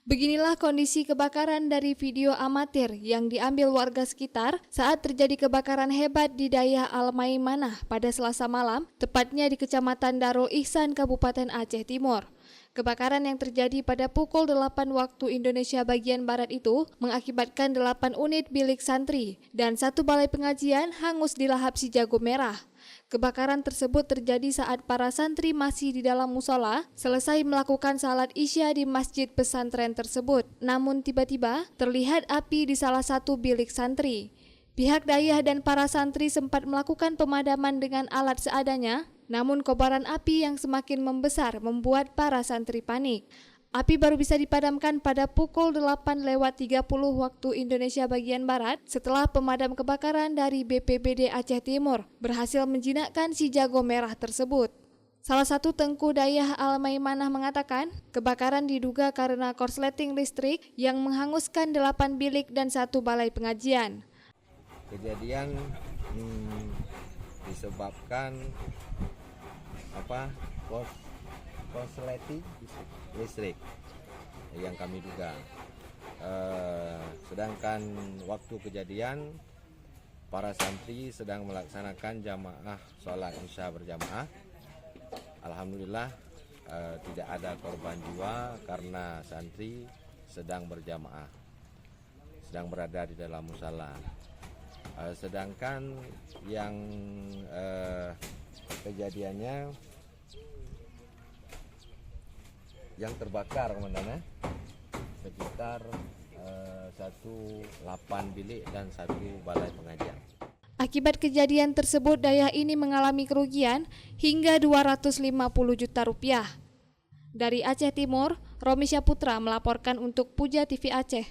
Beginilah kondisi kebakaran dari video amatir yang diambil warga sekitar saat terjadi kebakaran hebat di Dayah Al Maimanah pada Selasa malam, tepatnya di Kecamatan Darul Ihsan, Kabupaten Aceh Timur. Kebakaran yang terjadi pada pukul 8 waktu Indonesia bagian Barat itu mengakibatkan 8 unit bilik santri dan 1 balai pengajian hangus dilahap si jago merah. Kebakaran tersebut terjadi saat para santri masih di dalam musola selesai melakukan salat Isya di masjid pesantren tersebut. Namun tiba-tiba terlihat api di salah satu bilik santri. Pihak dayah dan para santri sempat melakukan pemadaman dengan alat seadanya, namun kobaran api yang semakin membesar membuat para santri panik. Api baru bisa dipadamkan pada pukul 8:30 waktu Indonesia bagian Barat setelah pemadam kebakaran dari BPBD Aceh Timur berhasil menjinakkan si jago merah tersebut. Salah satu tengku Dayah Al Maimanah mengatakan, kebakaran diduga karena korsleting listrik yang menghanguskan 8 bilik dan 1 balai pengajian. Kejadian disebabkan korsleting listrik yang kami duga. Sedangkan waktu kejadian para santri sedang melaksanakan jamaah sholat isya berjamaah. Alhamdulillah tidak ada korban jiwa karena santri sedang berjamaah, sedang berada di dalam musala. Sedangkan yang kejadiannya yang terbakar komandan sekitar 8 bilik dan 1 balai pengajian. Akibat kejadian tersebut, dayah ini mengalami kerugian hingga 250 juta rupiah. Dari Aceh Timur, Romi Syaputra melaporkan untuk Puja TV Aceh.